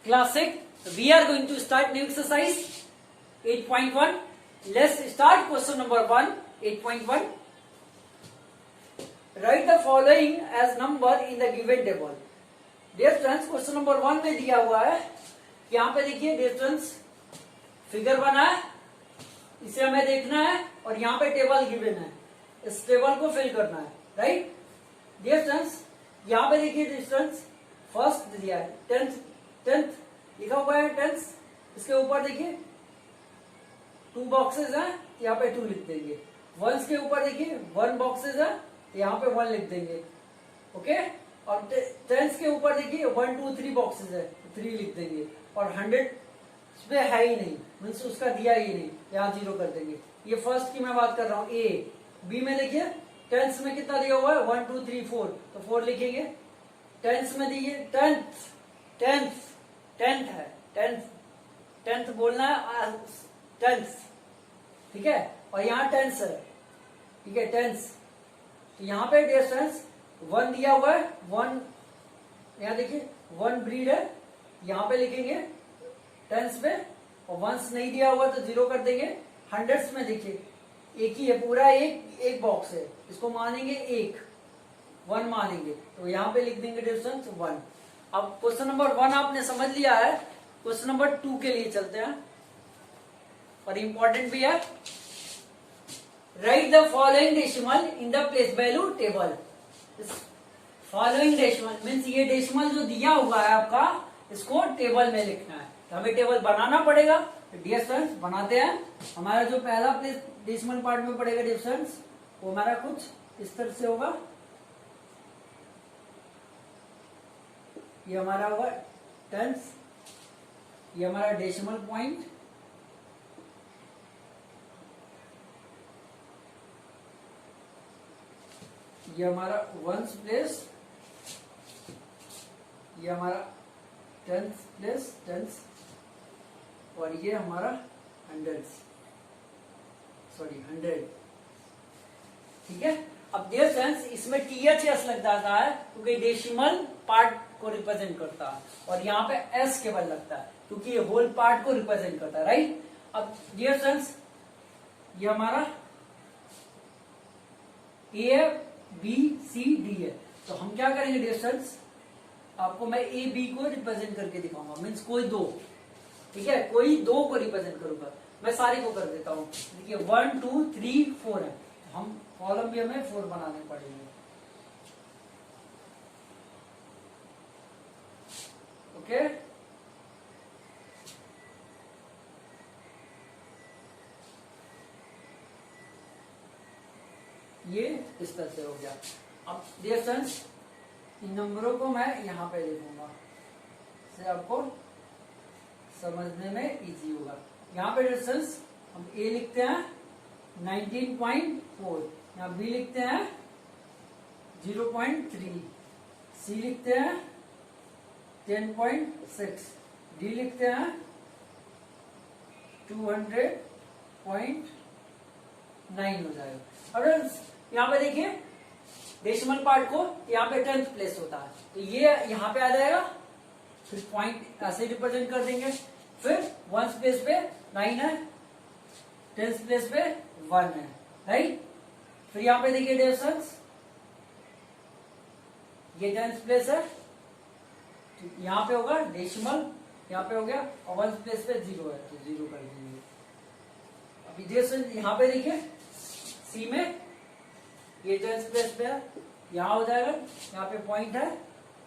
classic. We are going to start new exercise 8.1. Let's start question number 1. 8.1. Write the following as number in the given table. Dear friends, question number 1 में दिया हुआ है, यहाँ पे देखिए dear friends figure बना है, इसे हमें देखना है और यहाँ पे टेबल गिवन है, इस टेबल को फिल करना है, राइट डियर फ्रेंड्स। यहाँ पे देखिए डियर फ्रेंड्स फर्स्ट दिया है टेंथ लिखा हुआ है टेंथ, इसके ऊपर देखिए 2 बॉक्सेस हैं, यहाँ पे 2 लिख देंगे। वंस के ऊपर देखिए 1 बॉक्सेस है, यहाँ पे 1 लिख देंगे, ओके। और टेंस के ऊपर देखिए 1 2 3 बॉक्सेस है, 3 लिख देंगे। और 100 इसमें है ही नहीं, मीन्स उसका दिया ही नहीं, यहाँ 0 कर देंगे। ये फर्स्ट की मैं बात कर रहा हूँ ए। बी में देखिए टेंस में कितना दिया हुआ है 1 2 3 4, तो 4 लिखेंगे। टेंस में देखिए टेंथ है, टेंथ बोलना है टेंस, ठीक है। और यहाँ टेंस है, ठीक है टेंस। तो यहाँ पे डियर फ्रेंड्स 1 दिया हुआ है, 1 यहाँ देखिए 1 ब्रीड है, यहाँ पे लिखेंगे टेंस पे। और वंस नहीं दिया हुआ तो 0 कर देंगे। हंड्रेड्स में देखिए एक ही है, पूरा एक बॉक्स है, इसको मानेंगे 1 मानेंगे, तो यहाँ पे लिख देंगे डिस्टेंस 1। अब क्वेश्चन नंबर 1 आपने समझ लिया है। क्वेश्चन नंबर 2 के लिए चलते हैं, और इंपॉर्टेंट भी है। Write the following decimal in the place value table. Following decimal means ये डेसिमल जो दिया हुआ है आपका, इसको टेबल में लिखना है, तो हमें टेबल बनाना पड़ेगा। डियर फ्रेंड्स बनाते हैं। हमारा जो पहला प्लेस डेसिमल पार्ट में पड़ेगा डियर फ्रेंड्स, वो हमारा कुछ इस तरह से होगा। ये हमारा होगा टेंस, ये हमारा डेसिमल पॉइंट, ये हमारा वंस प्लेस, ये हमारा टेंथ प्लेस टेंस, और ये हमारा 100, ठीक है। अब डियर फ्रेंड्स इसमें THS लग जाता है क्योंकि डेसिमल पार्ट को रिप्रेजेंट करता है, और यहाँ पे S केवल लगता है क्योंकि ये होल पार्ट को रिप्रेजेंट करता है, राइट। अब डियर फ्रेंड्स ये हमारा ABCD है, तो हम क्या करेंगे डियर फ्रेंड्स, आपको मैं AB को रिप्रेजेंट करके दिखाऊंगा, मीन्स कोई 2, ठीक है, कोई 2 को रिप्रेजेंट करूंगा। मैं सारे को कर देता हूं। देखिए 1 2 3 4 है, हम कॉलम भी हमें 4 बनाने पड़ेंगे, ओके। ये इस तरह से हो गया। अब डियर फ्रेंड्स इन नंबरों को मैं यहाँ पे लिखूंगा, इससे आपको समझने में इजी होगा। यहाँ पे डियर फ्रेंड्स हम A लिखते हैं 19.4, यहाँ B लिखते हैं 0.3, C लिखते हैं 10.6, D लिखते हैं 200.9 हो जाएगा। अब यहाँ पे देखिए डेसिमल पार्ट को यहाँ पे 10th प्लेस होता है, तो ये यहाँ पे आ जाएगा, फिर पॉइंट ऐसे रिप्रेजेंट कर देंगे। फिर 1st प्लेस पे 9 है, 10th प्लेस पे 1 है, राइट। फिर यहाँ पे देखिए डियर फ्रेंड्स ये 10th प्लेस है, यहाँ पे होगा डेसिमल, यहाँ पे हो गया, और 1st प्लेस पे 0 है, तो 0 कर देंगे। अभी डियर फ्रेंड्स यहाँ पे देखिए C में ये 10th प्लेस पे है, यहाँ हो जाएगा, यहाँ पे पॉइंट है,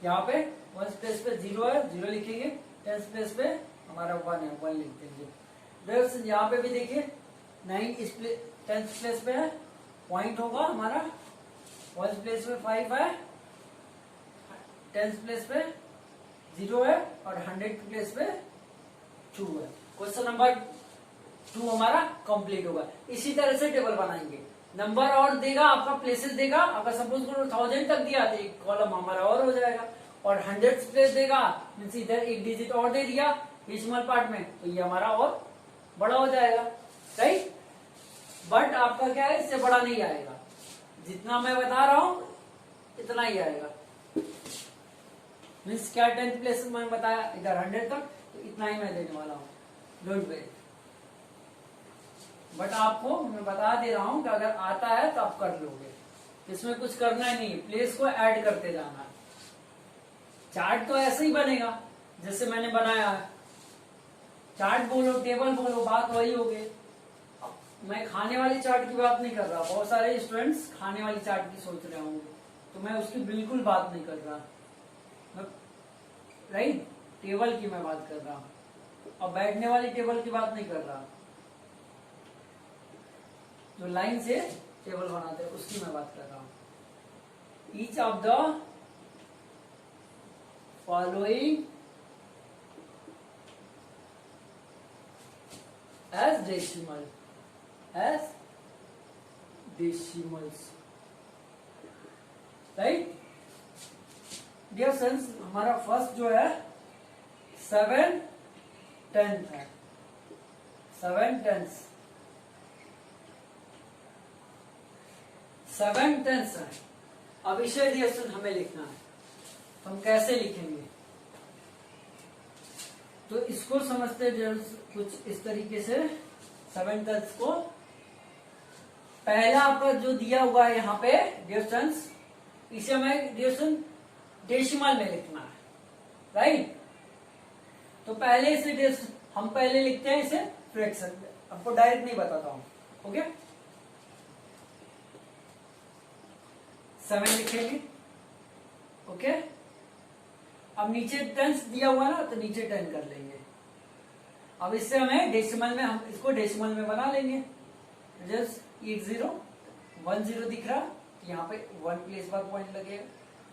यहाँ पे 1st प्लेस पे 0 है, 0 लिखेंगे। 10th प्लेस पे हमारा 1 है, 1 लिख देंगे। यहाँ पे भी देखिए 9 इस 10th प्लेस पे है, पॉइंट होगा हमारा। 1st प्लेस पे 5 है, 10th प्लेस पे 0 है, और 100th प्लेस पे 2 है। क्वेश्चन नंबर 2 हमारा कंप्लीट होगा। इसी तरह से टेबल बनाएंगे, नंबर और देगा आपका, प्लेसेस देगा। अगर सपोज करो 1000 तक दिया तो एक कॉलम हमारा और हो जाएगा, और 100th प्लेस देगा मीन्स इधर एक डिजिट और दे दिया डेसिमल पार्ट में, तो ये हमारा और बड़ा हो जाएगा, राइट। बट आपका क्या है, इससे बड़ा नहीं आएगा, जितना मैं बता रहा हूं इतना ही आएगा। मीन्स क्या 10th प्लेस में बताया इधर 100 तक, तो इतना ही मैं देने वाला हूँ, डोंट वेरी। बट आपको मैं बता दे रहा हूं कि अगर आता है तो आप कर लोगे, इसमें कुछ करना ही नहीं, प्लेस को ऐड करते जाना। चार्ट तो ऐसे ही बनेगा जैसे मैंने बनाया है, चार्ट बोलो टेबल बोलो, बात वही हो गई। मैं खाने वाली चार्ट की बात नहीं कर रहा, बहुत सारे स्टूडेंट्स खाने वाली चार्ट की सोच रहे होंगे, तो मैं उसकी बिल्कुल बात नहीं कर रहा, राइट। टेबल की मैं बात कर रहा हूं, और बैठने वाली टेबल की बात नहीं कर रहा, जो लाइन से टेबल बनाते हैं उसकी मैं बात कर रहा हूं। Each of the following as decimals, right. Dear friends, हमारा फर्स्ट जो है 7/10 है, 7/10 है। अब इसे डियर फ्रेंड्स हमें लिखना है, तो हम कैसे लिखेंगे, तो इसको समझते हैं कुछ इस तरीके से। 7/10 को पहला आपका जो दिया हुआ है यहाँ पे डियर फ्रेंड्स, इसे हमें डियर फ्रेंड्स डेसिमल में लिखना है, राइट। तो पहले इसे हम पहले लिखते हैं इसे फ्रैक्शन, आपको डायरेक्ट नहीं बताता हूं, ओके। 7 लिखेंगे, ओके। अब नीचे 10 दिया हुआ ना, तो नीचे 10 कर लेंगे। अब इससे हमें डेसिमल में, हम इसको डेसिमल में बना लेंगे। जस्ट 10 दिख रहा, यहाँ पे 1 प्लेस बार पॉइंट लगेगा,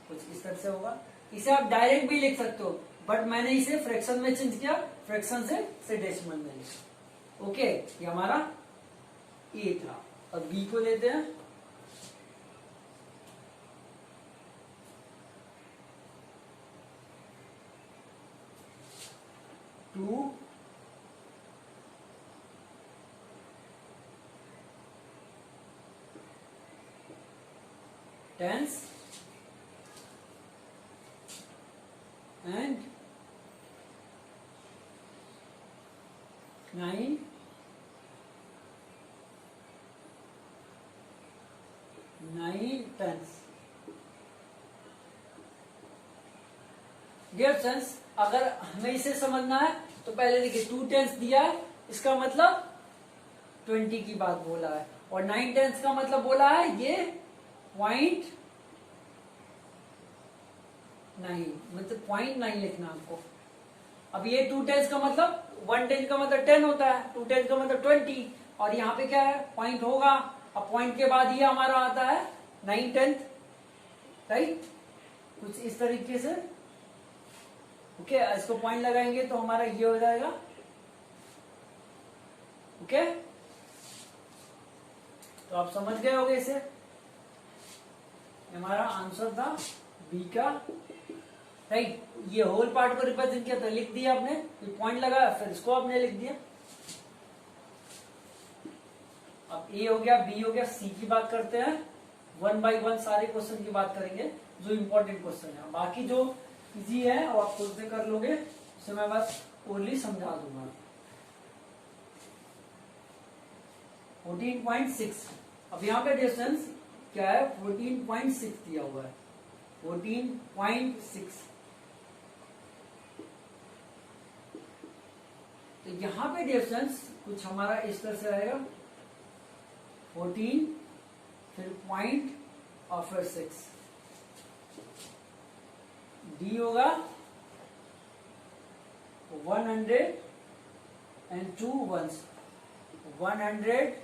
कुछ इस तरह से होगा। इसे आप डायरेक्ट भी लिख सकते हो, बट मैंने इसे फ्रैक्शन में चेंज किया, फ्रैक्शन से डेसिमल में लिखा, ओके। ये हमारा ए था। अब बी को लेते हैं, to 10s and 9 10s। Dear friends, अगर हमें इसे समझना है तो पहले देखिए 2 10s दिया है, इसका मतलब 20 की बात बोला है, और 9 10s का मतलब बोला है ये 0.9, मतलब 0.9 लिखना आपको। अब ये 2 10s का मतलब 1 10 का मतलब 10 होता है, 2 10 का मतलब 20, और यहाँ पे क्या है पॉइंट होगा। अब पॉइंट के बाद ये हमारा आता है 9 10, राइट, कुछ इस तरीके से, ओके। इसको पॉइंट लगाएंगे तो हमारा ये हो जाएगा, ओके। तो आप समझ गए होंगे इसे, हमारा आंसर था बी का, राइट। ये होल पार्ट को रिप्रेजेंट किया तो लिख दिया आपने, फिर पॉइंट लगाया, फिर इसको आपने लिख दिया। अब ए हो गया, बी हो गया, सी की बात करते हैं। 1 by 1 सारे क्वेश्चन की बात करेंगे जो इंपॉर्टेंट क्वेश्चन है, बाकी जो इजी है वो आप खुद से कर लोगे, उसे मैं बस ओनली समझा दूंगा। 14.6, अब यहाँ पे डिस्टेंस क्या है, 14.6 दिया हुआ है, 14.6। तो यहाँ पे डिस्टेंस कुछ हमारा इस तरह से आएगा, 14 फिर पॉइंट और फिर 6, डी होगा 100 and 2 ones, 100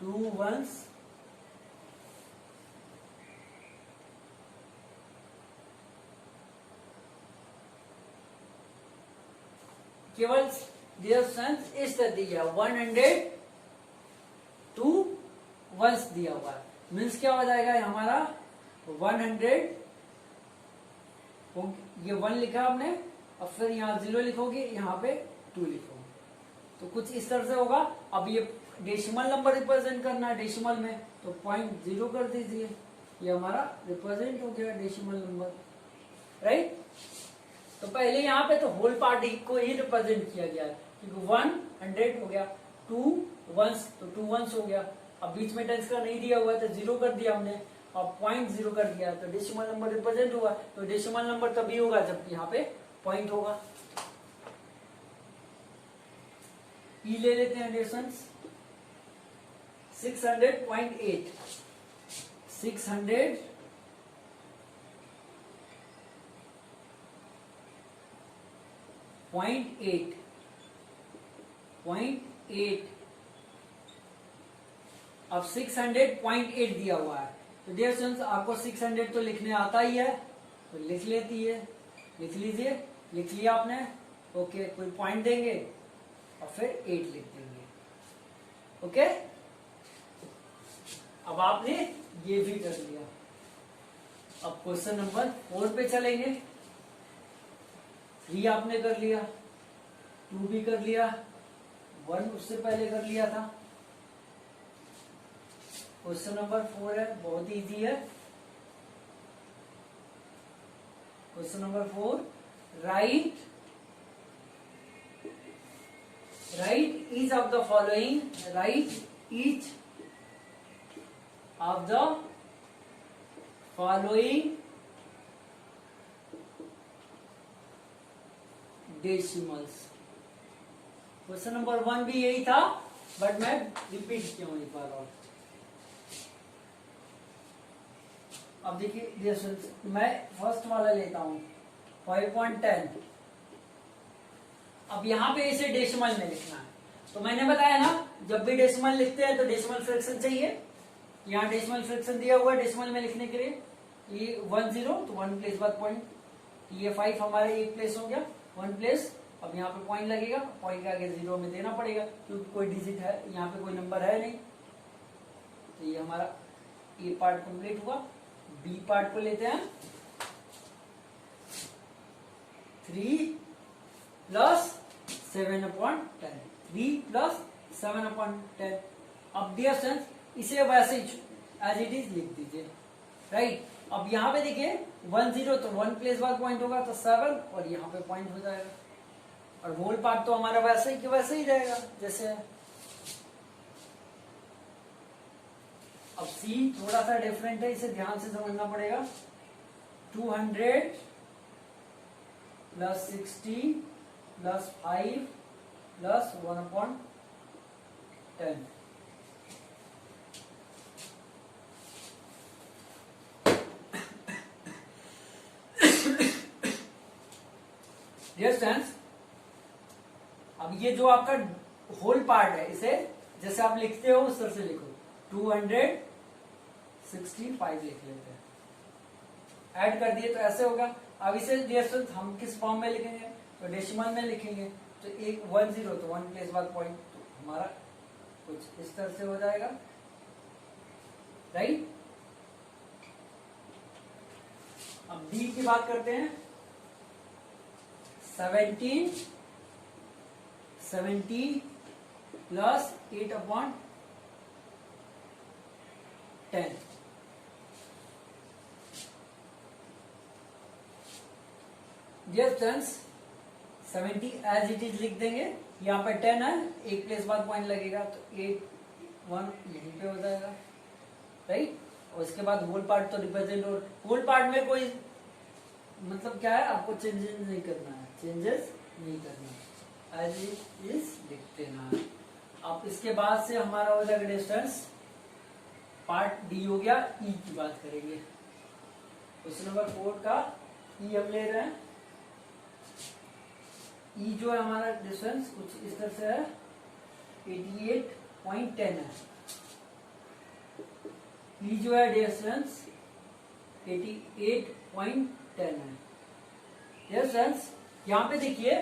2 ones, केवल डिस्टेंस इस तरह दिया 100 2 वंस दिया हुआ है, मीन्स क्या हो जाएगा हमारा 100, ये 1 लिखा आपने, अब फिर यहाँ 0 लिखोगे, यहाँ पे 2 लिखोगे, तो कुछ इस तरह से होगा। अब ये डेसिमल नंबर रिप्रेजेंट करना है डेसिमल में, तो 0.0 कर दीजिए, ये हमारा रिप्रेजेंट हो गया डेसिमल नंबर, राइट। तो पहले यहाँ पे तो होल पार्ट को ही रिप्रेजेंट किया गया है, क्योंकि 100 हो गया, 2 वंस तो 2 वंस हो गया। अब बीच में टेंस का नहीं दिया हुआ है तो 0 कर दिया हमने, और 0.0 कर दिया, तो डेसिमल नंबर रिप्रेजेंट हुआ। तो डेसिमल नंबर तभी होगा जब यहाँ पे पॉइंट होगा। ई ले लेते हैं डिस्टेंस 600.8, 600.8 अब 600.8 दिया हुआ है, तो डियर स्टूडेंट्स आपको 600 तो लिखने आता ही है, तो लिख लीजिए, लिख लिया आपने, ओके, कोई पॉइंट देंगे और फिर 8 लिख देंगे, ओके। अब आपने ये भी कर लिया। अब क्वेश्चन नंबर 4 पे चलेंगे। 3 आपने कर लिया, 2 भी कर लिया, 1 उससे पहले कर लिया था। क्वेश्चन नंबर 4 है, बहुत इजी है। Question number 4, right each of the following, write each of the following decimals। Question number 1 भी यही था, बट मैं रिपीट किया हूं एक बार और। अब देखिए मैं फर्स्ट वाला लेता हूं 5.10। अब यहां पे इसे डेसिमल में लिखना है, तो मैंने बताया ना जब भी डेसिमल लिखते हैं तो डेसिमल फ्रैक्शन चाहिए। यहाँ डेसिमल फ्रैक्शन दिया हुआ है डेसिमल में लिखने के लिए, ये 10 तो 1 प्लेस बाद पॉइंट, ये 5 हमारे एक प्लेस हो गया, 1 प्लेस। अब यहाँ पे पॉइंट लगेगा, पॉइंट के आगे 0 में देना पड़ेगा, क्योंकि कोई डिजिट है यहाँ पे, कोई नंबर है नहीं। तो ये हमारा ए पार्ट कंप्लीट हुआ। बी पार्ट को लेते हैं, 3 + 7/10, 3 + 7/10। अब डियर स्टूडेंट्स इसे वैसे एज इट इज लिख दीजिए, राइट। अब यहाँ पे देखिए 10 तो 1 प्लेस बाद पॉइंट होगा, तो 7 और यहाँ पे पॉइंट हो जाएगा, और होल पार्ट तो हमारा वैसे ही कि वैसे ही रहेगा जैसे है। अब सी थोड़ा सा डिफरेंट है, इसे ध्यान से समझना पड़ेगा। 200 + 60 + 5 + 1/10। डियर स्टूडेंट्स, अब ये जो आपका होल पार्ट है, इसे जैसे आप लिखते हो उस तरह से लिखो, 265 लिख लेते हैं, ऐड कर दिए तो ऐसे होगा। अब इसे डियर स्टूडेंट्स हम किस फॉर्म में लिखेंगे, तो डेसिमल में लिखेंगे, तो 10 तो 1 प्लेस बाद पॉइंट, तो हमारा कुछ इस तरह से हो जाएगा, राइट। अब डी की बात करते हैं, 70 + 8/10। Dear students 70 as it is लिख देंगे, यहाँ पे 10 है, एक प्लेस बाद पॉइंट लगेगा, तो 8 1 यहीं पे हो जाएगा, राइट। और इसके बाद होल पार्ट तो रिप्रेजेंट, और होल पार्ट में कोई मतलब क्या है, आपको चेंजेस नहीं करना है, एज इट इज लिख देना है। अब इसके बाद से हमारा हो जाएगा डिस्टेंस पार्ट डी हो गया। ई की बात करेंगे, क्वेश्चन नंबर 4 का ई हम ले रहे हैं। ई जो है हमारा डिस्टेंस कुछ इस तरह से है, 88.10 है। ई जो है डिस्टेंस 88.10 है। डिस्टेंस यहाँ पे देखिए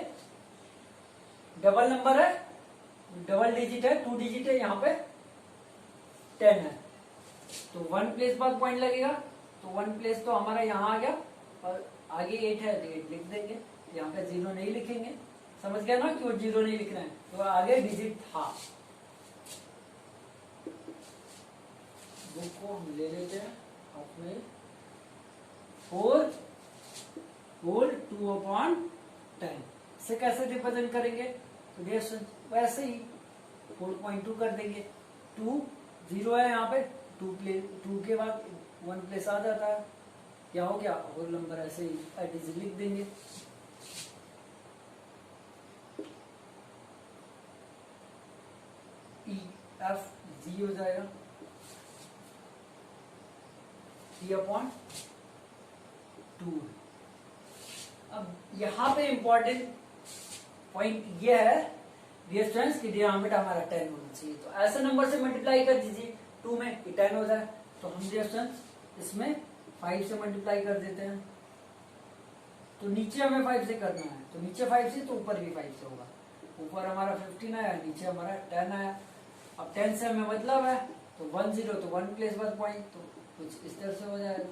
डबल नंबर है, डबल डिजिट है, 2 डिजिट है, यहाँ पे 10 है, तो 1 प्लेस बाद पॉइंट लगेगा, तो 1 प्लेस तो हमारा यहाँ आ गया, और आगे 8 है तो 8 लिख देंगे, यहाँ पे 0 नहीं लिखेंगे। समझ गया ना क्यों 0 नहीं लिख रहे हैं, तो आगे डिजिट था, बुक को हम ले लेते हैं अपने 4 होल 2/10 से कैसे रिप्रेजेंट करेंगे? तो डियर स्टूडेंट वैसे ही 4.2 कर देंगे। 2 0 है यहाँ पे, 2 के बाद 1 प्लेस आ जाता है, क्या हो गया होल नंबर, ऐसे ही एडिशन लिख देंगे। ई एफ जी हो जाएगा 3/2। अब यहाँ पे इंपॉर्टेंट पॉइंट ये है डियर स्टूडेंट्स कि डिनोमिनेटर हमारा 10 होना चाहिए, तो ऐसे नंबर से मल्टीप्लाई कर दीजिए 2 में कि 10 हो जाए। तो हम डियर स्टूडेंट्स इसमें 5 से मल्टीप्लाई कर देते हैं, तो नीचे हमें 5 से करना है, तो नीचे 5 से तो ऊपर भी 5 से होगा। ऊपर हमारा 15 आया, नीचे हमारा 10 आया। अब 10 से हमें मतलब है तो 1 0 तो 1 प्लेस 1 पॉइंट, तो कुछ इस तरह से हो जाएगा,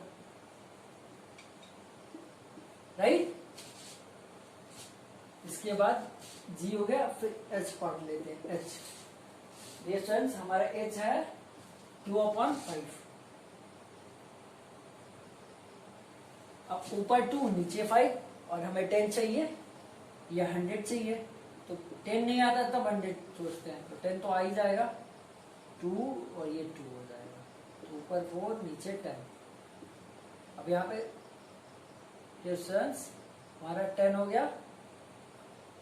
राइट। इसके बाद जी हो गया, फिर एच पार्ट लेते हैं। एच डियर स्टूडेंट्स हमारा एच है 2/5। अब ऊपर 2 नीचे 5 और हमें 10 चाहिए या 100 चाहिए, तो 10 नहीं आता तब 100 सोचते हैं, तो 10 तो आ ही जाएगा, 2 और ये 2 हो जाएगा, तो ऊपर 4 नीचे 10। अब यहाँ पे डिस्टेंस हमारा 10 हो गया,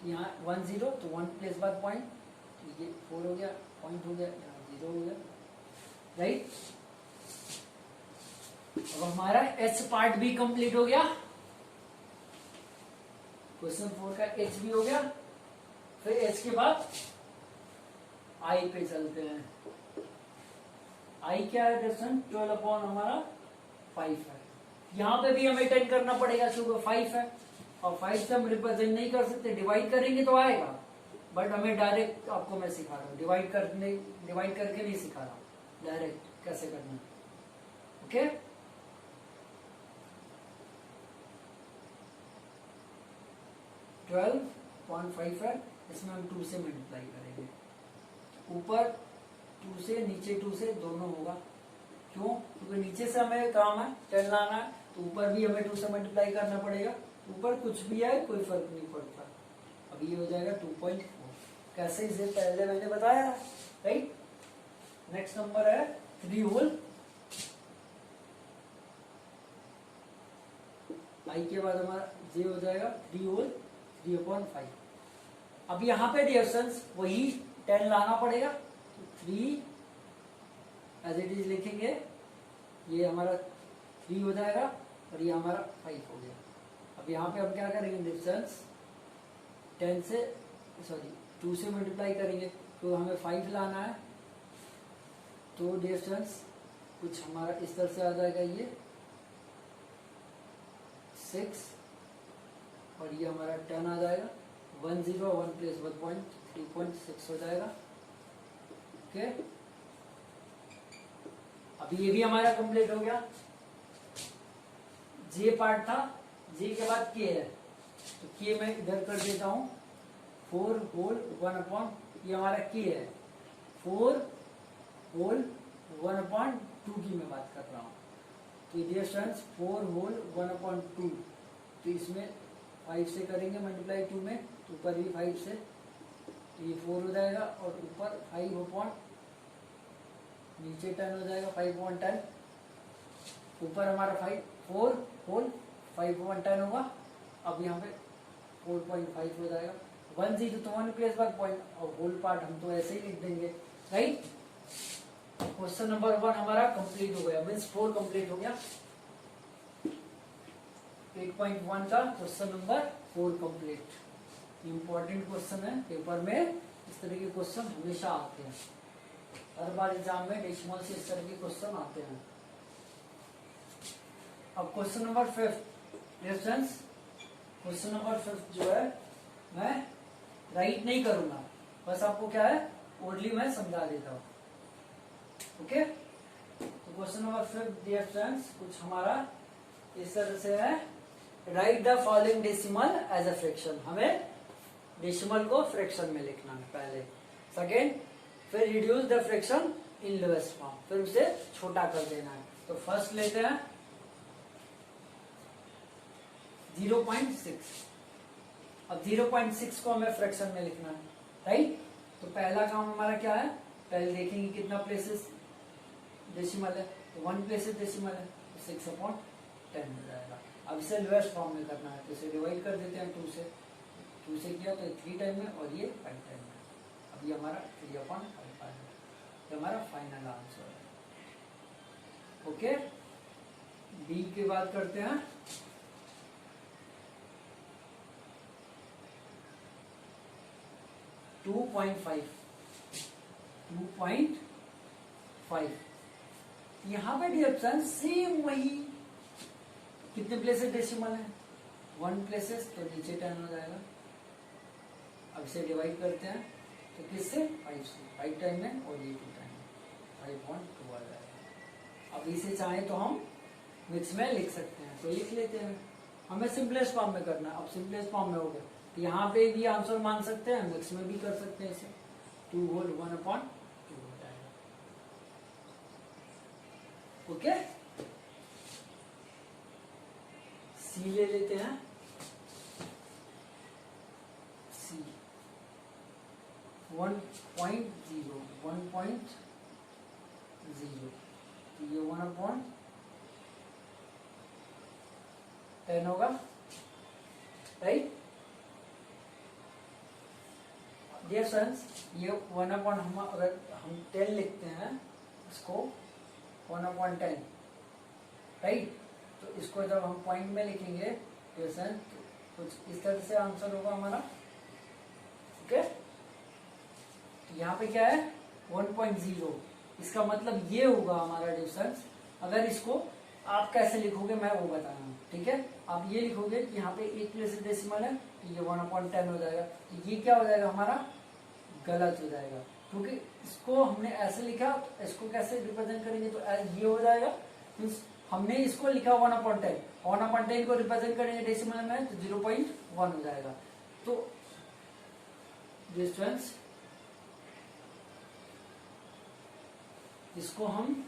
यहाँ 1 0 तो 1 प्लेस 1 पॉइंट, ये 4 हो गया, पॉइंट हो गया, यहाँ 0 हो गया, राइट। अब हमारा एच पार्ट भी कंप्लीट हो गया, क्वेश्चन 4 का एच भी हो गया। फिर एच के बाद आई पे चलते हैं। आई क्या है डिस्टेंस 12 हमारा 5 है। यहाँ पे भी हमें 10 करना पड़ेगा क्योंकि 5 है, और 5 से हम रिप्रेजेंट नहीं कर सकते, डिवाइड करेंगे तो आएगा, बट हमें डायरेक्ट आपको मैं सिखा रहा हूँ, डिवाइड करके नहीं सिखा रहा हूँ, डायरेक्ट कैसे करना है, ओके। 12.5 है, इसमें हम 2 से मल्टीप्लाई करेंगे, ऊपर 2 से नीचे 2 से दोनों होगा, क्यों? क्योंकि नीचे से हमें काम है 10 लाना है, तो ऊपर भी हमें 2 से मल्टीप्लाई करना पड़ेगा, ऊपर कुछ भी है कोई फर्क नहीं पड़ता। अब ये हो जाएगा 2.4, कैसे इसे पहले मैंने बताया, राइट। नेक्स्ट नंबर है 3 होल, आई के बाद हमारा जे हो जाएगा 3 होल 3/5। अब यहाँ पे डिस्टेंस वही 10 लाना पड़ेगा, तो 3 एज इट इज लिखेंगे, ये हमारा 3 हो जाएगा और ये हमारा 5 हो गया। अब यहाँ पे हम क्या करेंगे, डिस्टेंस 10 से 2 से मल्टीप्लाई करेंगे, तो हमें 5 लाना है, तो डिस्टेंस कुछ हमारा इस तरह से आ जाएगा, ये 6 और ये हमारा 10 आ जाएगा, 1 0 1 प्लेस 1 पॉइंट 3.6 हो जाएगा, ओके। अब ये भी हमारा कंप्लीट हो गया। जे पार्ट था, जे के बाद के है, तो के मैं इधर कर देता हूं, 4 होल 1/, ये हमारा के है, 4 होल 1/2 की मैं बात कर रहा हूं, तो डिस्टेंस 4 होल 1/2, तो इसमें 5 से करेंगे मल्टीप्लाई 2 में, तो ऊपर भी 5 से, तो ये 4 हो जाएगा, और ऊपर 5/, नीचे 10 हो जाएगा 5/10, ऊपर हमारा 4 होल 5/10 होगा। अब यहाँ पे 4.5 हो जाएगा, 1 0 तो 1 प्लेस 1 पॉइंट, और होल पार्ट हम तो ऐसे ही लिख देंगे, राइट। क्वेश्चन नंबर 1 हमारा कंप्लीट हो गया, मीन्स 4 कंप्लीट हो गया। 8.1 का question number 4 complete. Important question है, पेपर में इस तरह के क्वेश्चन हमेशा आते हैं, हर बार एग्जाम में डेसिमल से इस तरह के क्वेश्चन आते हैं। अब question number 5 distance, question number 5 जो है मैं राइट नहीं करूंगा, बस आपको क्या है ओनली मैं समझा देता हूँ, ओके। तो क्वेश्चन नंबर 5 डियर स्टूडेंट्स कुछ हमारा इस तरह से है, write the following decimal as a fraction, हमें डेसिमल को फ्रैक्शन में लिखना है पहले, सेकेंड फिर reduce the fraction in lowest form, फिर उसे छोटा कर देना है। तो फर्स्ट लेते हैं 0.6। अब 0.6 को हमें फ्रैक्शन में लिखना है, राइट। तो पहला काम हमारा क्या है, पहले देखेंगे कितना प्लेसेस डेसिमल है, तो 1 प्लेसेस डेसिमल है, तो 6/10 हो जाएगा। अब इसे लोएस्ट फॉर्म में करना है, तो इसे डिवाइड कर देते हैं 2 से। 2 से किया तो 3 टाइम में और ये 5 टाइम में। अब ये हमारा 3/5 है, ये हमारा फाइनल आंसर है। ओके, बी की बात करते हैं। Two point five. यहां पे डियर फ्रेंड्स सेम वही, कितने प्लेसेस डेसिमल है, 1 प्लेसेस, तो नीचे 10 हो जाएगा। अब इसे डिवाइड करते हैं तो किससे, 5 से, 5 टाइम में और ये 2 टाइम में, 5.2 आ जाएगा। अब इसे चाहे तो हम मिक्स में लिख सकते हैं, तो लिख लेते हैं। हमें सिंपलेस्ट फॉर्म में करना है, अब सिंपलेस्ट फॉर्म में हो गया, तो यहाँ पे भी आंसर मान सकते हैं, मिक्स में भी कर सकते हैं इसे, 2 होल 1/2 हो जाएगा। ओके, सी ले लेते हैं। सी 1.0, 1.0, तो ये 1/10 होगा, राइट। डियर फ्रेंड्स, ये 1/, हम अगर हम 10 लिखते हैं इसको 1/10, राइट। तो इसको जब हम पॉइंट में लिखेंगे तो कुछ इस तरह से आंसर होगा हमारा। ओके, तो यहाँ पे क्या है 1.0, इसका मतलब ये होगा हमारा डिफरेंस। अगर इसको आप कैसे लिखोगे मैं वो बता रहा हूँ, ठीक है। आप ये लिखोगे कि यहाँ पे 1 प्लेस डेसिमल है, तो ये 1/10 हो जाएगा। तो ये क्या हो जाएगा हमारा, गलत हो जाएगा, क्योंकि इसको हमने ऐसे लिखा, तो इसको कैसे रिप्रेजेंट करेंगे, तो ये हो जाएगा। मीन्स हमने इसको लिखा 1/10, 1/10 को रिप्रेजेंट करेंगे डेसिमल में तो 0.1 हो जाएगा। तो डिस्टेंस, इसको हम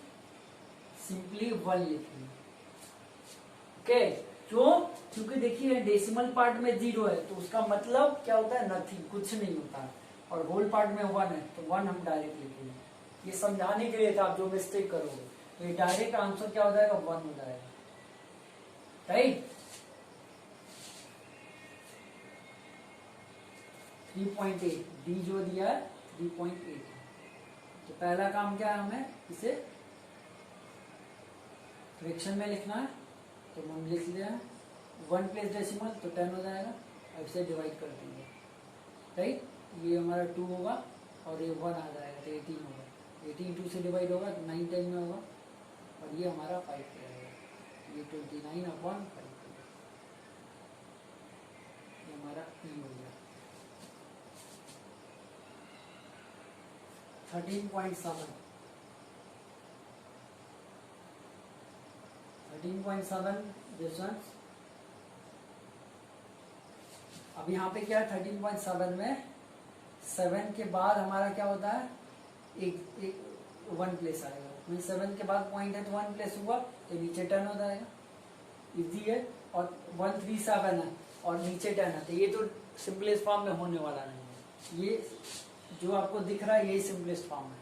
सिंपली 1 लिखेंगे। ओके, क्यों, क्योंकि देखिए डेसिमल पार्ट में 0 है, तो उसका मतलब क्या होता है, नथिंग, कुछ नहीं होता है। और होल पार्ट में 1 है, तो 1 हम डायरेक्ट लिखेंगे। ये समझाने के लिए था, आप जो मिस्टेक करोगे तो ये डायरेक्ट आंसर क्या हो जाएगा, 1 हो जाएगा, राइट। 3.8, डी जो दिया है 3.8। तो पहला काम क्या है, हमें इसे फ्रैक्शन में लिखना है, तो हम लिख लिया 1 प्लेस डेसिमल, तो 10 हो जाएगा। अब इसे डिवाइड कर देंगे, राइट। ये हमारा 2 होगा और ये 1 आ जाएगा, तो 18 होगा। 18 2 से डिवाइड होगा तो 9 टाइम में होगा, और ये हमारा 5 रहेगा, ये 29/5 होगा। ये हमारा ई हो गया। 13.7, 13.7 डिस्टेंस। अब यहाँ पे क्या है, 13.7 में 7 के बाद हमारा क्या होता है, एक 1 प्लेस आएगा। 7 के बाद पॉइंट है तो 1 प्लेस हुआ, तो नीचे 10 हो जाएगा, इजी है। और 137 है और नीचे 10 है, तो ये तो सिंपलेस्ट फॉर्म में होने वाला नहीं है। ये जो आपको दिख रहा है यही सिंपलेस्ट फॉर्म है,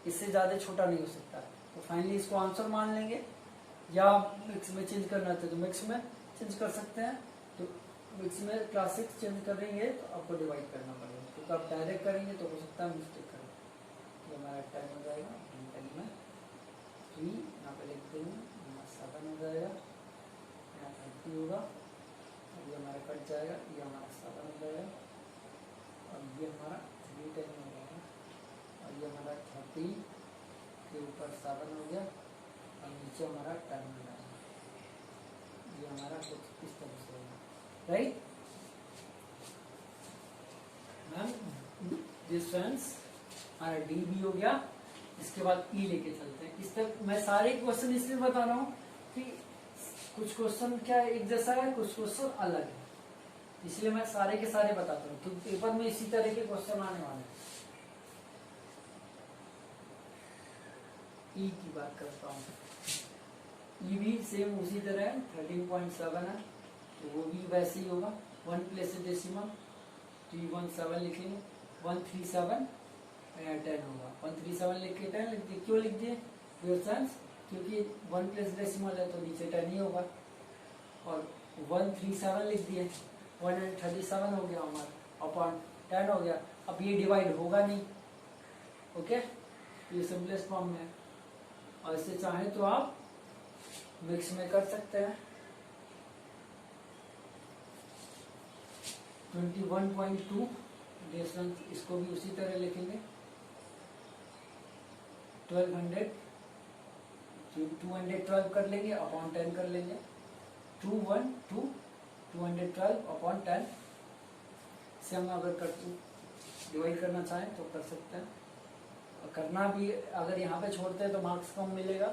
इससे ज्यादा छोटा नहीं हो सकता। तो फाइनली इसको आंसर मान लेंगे, या मिक्स में चेंज करना है तो मिक्स में चेंज कर सकते हैं। तो मिक्स में क्लास 6 चेंज करेंगे तो आपको डिवाइड करना पड़ेगा, क्योंकि आप डायरेक्ट करेंगे तो हो सकता है मिस्टेक करें। तो हमारा 10 हो जाएगा, 10 में 3 यहाँ पे लिख देंगे, 7 हो जाएगा, यहाँ 30 होगा, ये हमारा कट जाएगा, ये हमारा 7 हो जाएगा, और ये हमारा 3 10 हो जाएगा, और ये हमारा 30 के ऊपर 7 हो गया, और नीचे हमारा 10 हो जाएगा। ये हमारा कुछ इस तरह से होगा, राइट मैम। डिस्टेंस हमारा डी भी हो गया। इसके बाद ई लेके चलते हैं। इस तक मैं सारे क्वेश्चन इसलिए बता रहा हूँ कि कुछ क्वेश्चन क्या एक जैसा है, कुछ क्वेश्चन अलग है, इसलिए मैं सारे के सारे बताता हूँ, क्योंकि पेपर में इसी तरह के क्वेश्चन आने वाले हैं। ई की बात करता हूँ, ई भी सेम उसी तरह है, 13.7 है, तो वो भी वैसे ही होगा। 1 प्लेस डेसिमल 317 लिखेंगे, 137 10 होगा। 137 लिख के 10 लिख दिए, क्यों लिख दिए डियर फ्रेंड्स, क्योंकि 1 प्लेस डेसिमल है तो नीचे 10 ही होगा। और 137 लिख दिए, 137 हो गया हमारा अपॉन 10 हो गया। अब ये डिवाइड होगा नहीं, ओके, ये सिंपलेस्ट फॉर्म में है। और इसे चाहे तो आप मिक्स में कर सकते हैं। 21.2 डिस्टेंस, इसको भी उसी तरह लिखेंगे। 1200 212 कर लेंगे अपॉन 10 कर लेंगे। 212 अपॉन 10 से हम अगर डिवाइड करना चाहें तो कर सकते हैं। और करना भी अगर यहाँ पे छोड़ते हैं तो मार्क्स कम मिलेगा,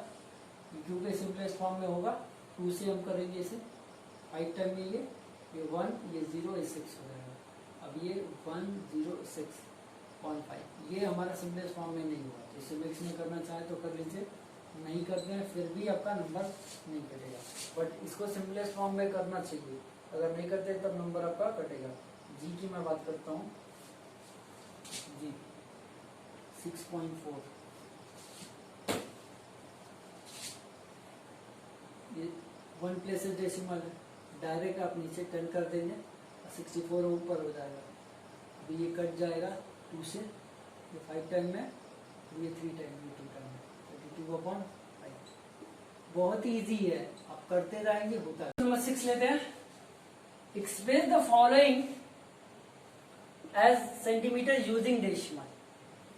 क्योंकि सिंपलेस्ट फॉर्म में होगा। 2 से हम करेंगे इसे 5 टाइम में, ये 1 ये 0 ये 6 हो जाएगा। अब ये 106.5 ये हमारा सिंपलेस्ट फॉर्म में नहीं हुआ, तो इसे मिक्स में करना चाहे तो कर लीजिए, नहीं करते हैं फिर भी आपका नंबर नहीं कटेगा। बट इसको सिंपलेस्ट फॉर्म में करना चाहिए, अगर नहीं करते तब नंबर आपका कटेगा। जी की मैं बात करता हूँ, जी 6.4, ये 1 प्लेस डेसिमल है, डायरेक्ट आप नीचे 10 कर देंगे, 64 ऊपर हो जाएगा। अभी ये कट जाएगा 2 से, ये 5 टाइम में, ये 3 टाइम में, 2 टाइम में, 32/5। बहुत ही इजी है, आप करते रहेंगे होता है। नंबर 6 लेते हैं। Express the following as centimetre using decimal,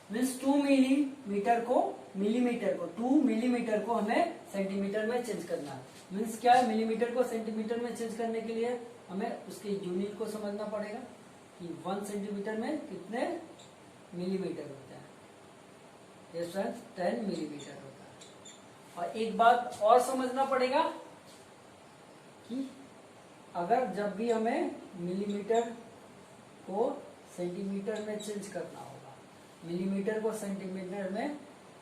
means 2 millimetre को 2 मिलीमीटर को हमें सेंटीमीटर में चेंज करना है। मीन्स क्या है, मिलीमीटर को सेंटीमीटर में चेंज करने के लिए हमें उसके यूनिट को समझना पड़ेगा कि 1 सेंटीमीटर में कितने मिलीमीटर होते हैं। ये 10 मिलीमीटर होता है। और एक बात और समझना पड़ेगा कि अगर जब भी हमें मिलीमीटर को सेंटीमीटर में चेंज करना होगा, मिलीमीटर को सेंटीमीटर में,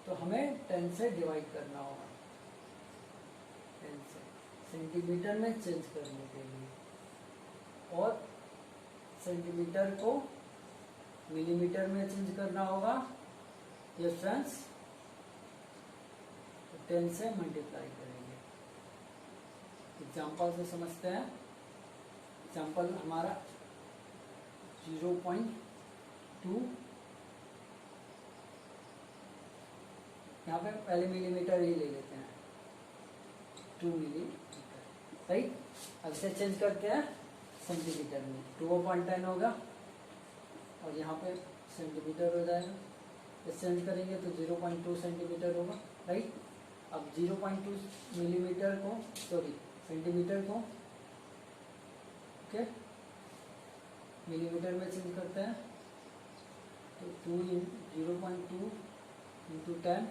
तो हमें 10 से डिवाइड करना होगा, 10 से सेंटीमीटर में चेंज करने के लिए। और सेंटीमीटर को मिलीमीटर में चेंज करना होगा, ये फ्रेंड्स, तो 10 से मल्टीप्लाई करेंगे। एग्जाम्पल से समझते हैं। एग्जाम्पल हमारा 0.2, यहाँ पे पहले मिलीमीटर ही ले लेते हैं, 2 मिलीमीटर, राइट। अब इसे चेंज करते हैं सेंटीमीटर में, 2/10 होगा, और यहाँ पे सेंटीमीटर हो जाएगा। इसे चेंज करेंगे तो 0.2 सेंटीमीटर होगा, राइट। अब 0.2 मिलीमीटर को, सेंटीमीटर को, ओके, मिलीमीटर में चेंज करते हैं, तो 0.2 इंटू 10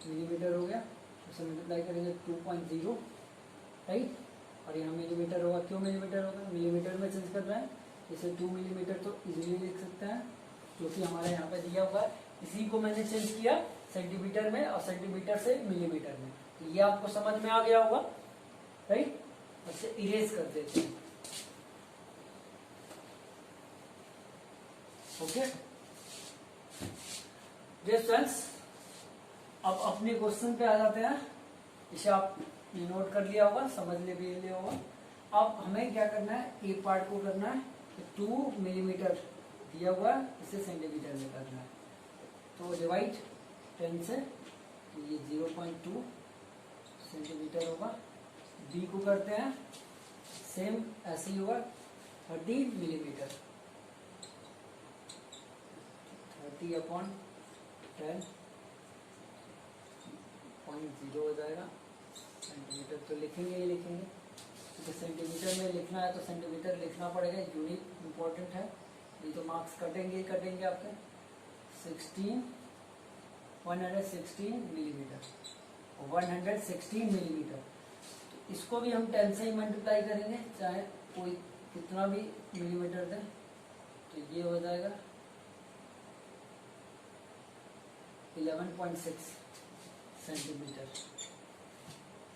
मिलीमीटर हो गया। उसे मल्टीप्लाई करेंगे 2.0, राइट। और यहाँ मिलीमीटर होगा, क्यों मिलीमीटर होगा, मिलीमीटर में चेंज कर रहे हैं, इसे 2 मिलीमीटर तो इजीली लिख सकते हैं, क्योंकि हमारे यहाँ पे दिया हुआ है। इसी को मैंने चेंज किया सेंटीमीटर में, और सेंटीमीटर से मिलीमीटर में, तो ये आपको समझ में आ गया होगा, राइट। इसे इरेज कर देते हैं, ओके डियर फ्रेंड्स। अब अपने क्वेश्चन पे आ जाते हैं। इसे आप ये नोट कर लिया होगा, समझ ले भी लिया होगा। अब हमें क्या करना है, एक पार्ट को करना है, 2 मिलीमीटर दिया हुआ है, इसे सेंटीमीटर में करना है, तो डिवाइड 10 से, ये 0.2 सेंटीमीटर होगा। बी को करते हैं सेम ऐसे ही होगा, 30 मिलीमीटर, 30/10 0.0 हो जाएगा। सेंटीमीटर तो लिखेंगे ही लिखेंगे, क्योंकि सेंटीमीटर में लिखना है तो सेंटीमीटर लिखना पड़ेगा, यूनिट इम्पोर्टेंट है, ये तो मार्क्स कटेंगे ही कटेंगे आपके। 116 मिलीमीटर, 116 मिलीमीटर, तो इसको भी हम 10 से ही मल्टीप्लाई करेंगे, चाहे कोई कितना भी मिलीमीटर दे, तो ये हो जाएगा 11.6 सेंटीमीटर,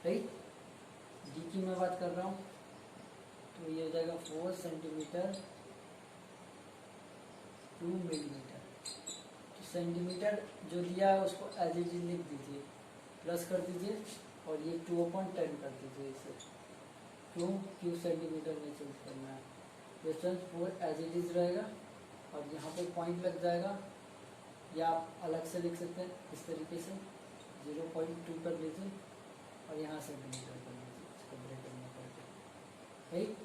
राइट। डी की मैं बात कर रहा हूँ, तो ये हो जाएगा 4 सेंटीमीटर 2 मिलीमीटर। तो सेंटीमीटर जो दिया है उसको एज इट इज लिख दीजिए, प्लस कर दीजिए और ये 2/10 कर दीजिए इसे, क्यों सेंटीमीटर में चेंज करना है। डिस्टेंस 4 एज इट इज रहेगा और यहाँ पे पॉइंट लग जाएगा, या आप अलग से लिख सकते हैं इस तरीके से 0.2 कर लीजिए और यहाँ सेंटीमीटर कर लीजिए, इसको ब्रैकेट में करके, राइट।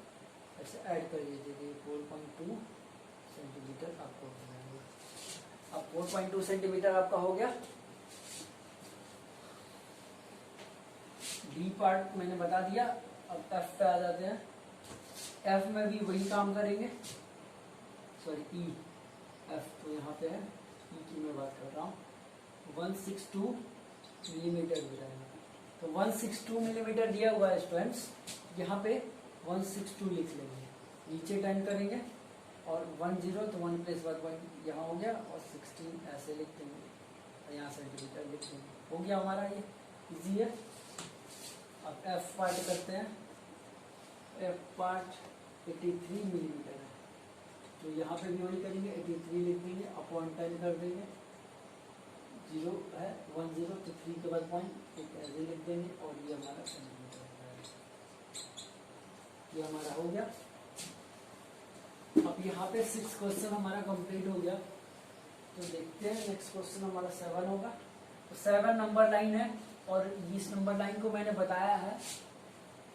ऐसे ऐड कर लीजिए 4.2 सेंटीमीटर आपको हो जाएगा। अब 4.2 सेंटीमीटर आपका हो गया। डी पार्ट मैंने बता दिया। अब एफ पे आ जाते हैं। एफ में भी वही काम करेंगे, सॉरी ई, एफ तो यहाँ पे है, ई की मैं बात कर रहा हूँ। 162 मिलीमीटर बताएगा, तो 162 मिलीमीटर दिया हुआ है स्टूडेंट्स, यहाँ पे 162 लिख लेंगे, नीचे 10 करेंगे और 10 तो 1 + 1 यहाँ हो गया और 16 ऐसे लिख देंगे और यहाँ सेंटीमीटर लिख देंगे। हो गया हमारा, ये इजी है। अब एफ पार्ट करते हैं। एफ पार्ट 83 मिलीमीटर है, तो यहाँ पे भी वही करेंगे, 83 लिख देंगे, अपॉन 10 कर देंगे, 0 है 10 तो 3 के बाद पॉइंट एक ऐसे लिख देंगे और ये हमारा सेंटीमीटर है। ये हमारा हो गया। अब यहाँ पे 6 क्वेश्चन हमारा कंप्लीट हो गया। तो देखते हैं नेक्स्ट क्वेश्चन हमारा 7 होगा। तो 7 नंबर लाइन है और इस नंबर लाइन को मैंने बताया है,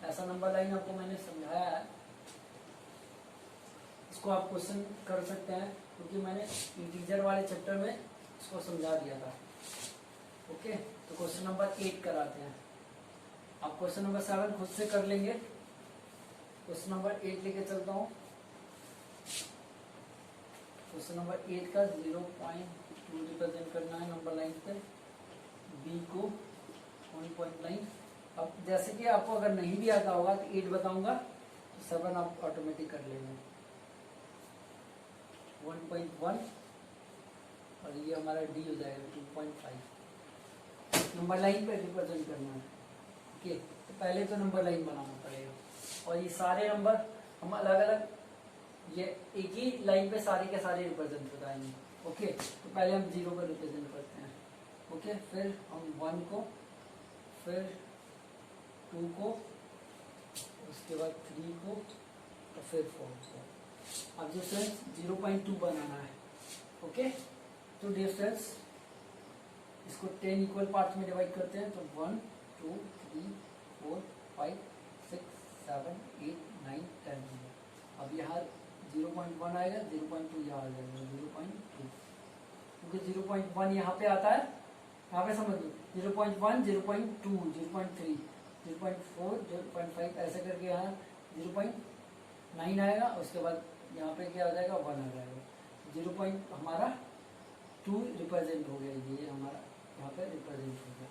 ऐसा नंबर लाइन आपको मैंने समझाया है, इसको आप क्वेश्चन कर सकते हैं क्योंकि मैंने इंटीजर वाले चैप्टर में इसको समझा दिया था। ओके, तो क्वेश्चन नंबर 8 कराते हैं। आप क्वेश्चन नंबर 7 खुद से कर लेंगे। क्वेश्चन नंबर 8 लेके चलता हूँ। क्वेश्चन नंबर 8 का 0.2 रिप्रेजेंट करना है नंबर लाइन पे, बी को 1.9। अब जैसे कि आपको अगर नहीं भी आता होगा तो 8 बताऊंगा तो 7 आप ऑटोमेटिक कर लेंगे। 1.1 और ये हमारा डी हो जाएगा 2.5। नंबर लाइन पे रिप्रेजेंट करना है। ओके, तो पहले तो नंबर लाइन बनाना पड़ेगा और ये सारे नंबर हम अलग अलग, ये एक ही लाइन पे सारे के सारे रिप्रेजेंट बताएंगे। ओके, तो पहले हम 0 को रिप्रेजेंट करते हैं। ओके, फिर हम 1 को, फिर 2 को, उसके बाद 3 को और फिर 4 को। अब जो फ्रेंड्स 0.2 बनाना है। ओके, तो डियर फ्रेंड्स इसको 10 इक्वल पार्ट्स में डिवाइड करते हैं। तो 1 2 3 4 5 6 7 8 9 10। अब यहाँ 0.1 आएगा, 0.2 यहाँ आ जाएगा 0.2, क्योंकि 0.1 यहाँ पे आता है, यहाँ पे समझ लो 0.1 0.2 0.3 0.4 0.5 ऐसे करके यहाँ 0.9 आएगा। उसके बाद यहाँ पे क्या आ जाएगा 1 आ जाएगा। 0. हमारा 2 रिप्रेजेंट हो गया, ये हमारा यहाँ पे रिप्रेजेंट हो गया।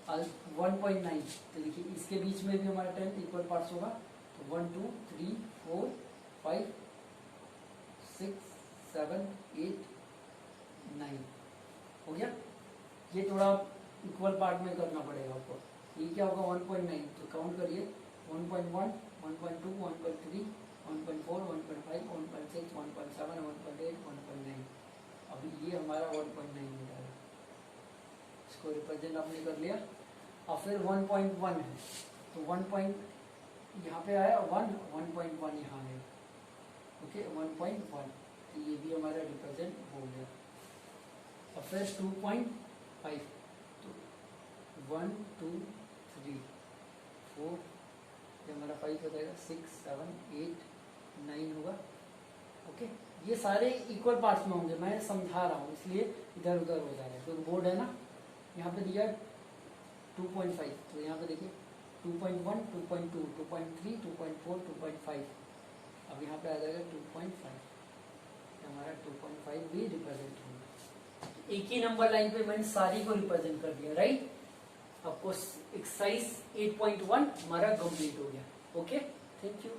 आज 1.9 तो देखिए इसके बीच में भी हमारा 10 इक्वल पार्ट्स होगा। तो 1 2 3 4 5 6 7 8 9 हो गया। ये थोड़ा इक्वल पार्ट में करना पड़ेगा आपको। ये क्या होगा 1.9, तो काउंट करिए 1.1 1.2 1.3 1.4 1.5 1.6 1.7 1.8 1.9। अभी ये हमारा 1.9 मीटर है, इसको रिप्रेजेंट आपने कर लिया। और फिर 1.1 है, तो 1 यहाँ पे आया 1.1 यहाँ है। ओके, 1.1 तो ये भी हमारा रिप्रेजेंट हो गया। और फिर 2.5, तो 1 2 3 4 ये हमारा 5 हो जाएगा, 6 7 8 9 होगा। ओके, ये सारे इक्वल पार्ट्स में होंगे, मैं समझा रहा हूँ इसलिए इधर उधर हो जाएगा। तो बोर्ड है ना, यहाँ पे दिया 2.5, तो यहाँ पे देखिए 2.1 2.2 2.3 2.4 2.5। अब यहाँ पे आ जाएगा 2.5, हमारा 2.5 भी रिप्रेजेंट होगा। एक ही नंबर लाइन पे मैंने सारी को रिप्रेजेंट कर दिया, राइट। आपको एक्सरसाइज 8.1 हमारा कंप्लीट हो गया। Okay, thank you.